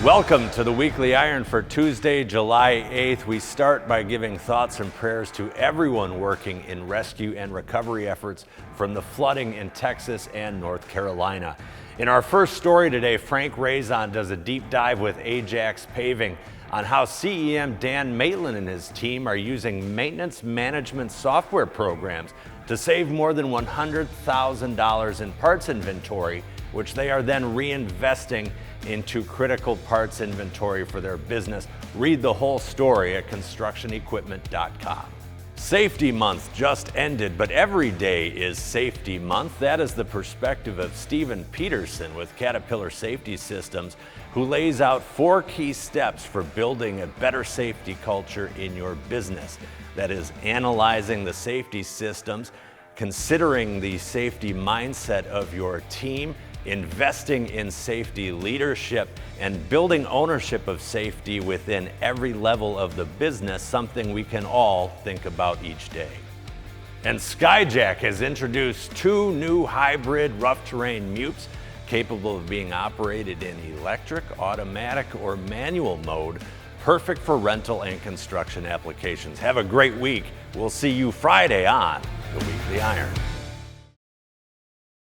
Welcome to the Weekly Iron for Tuesday, July 8th. We start by giving thoughts and prayers to everyone working in rescue and recovery efforts from the flooding in Texas and North Carolina. In our first story today, Frank Raison does a deep dive with Ajax Paving on how CEM Dan Maitland and his team are using maintenance management software programs to save more than $100,000 in parts inventory, which they are then reinvesting into critical parts inventory for their business. Read the whole story at constructionequipment.com. Safety Month just ended, but every day is Safety Month. That is the perspective of Stephen Peterson with Caterpillar Safety Systems, who lays out 4 key steps for building a better safety culture in your business. That is analyzing the safety systems, considering the safety mindset of your team, investing in safety leadership, and building ownership of safety within every level of the business, something we can all think about each day. And Skyjack has introduced 2 new hybrid rough terrain MEWPs capable of being operated in electric, automatic, or manual mode, perfect for rental and construction applications. Have a great week. We'll see you Friday on the Weekly Iron.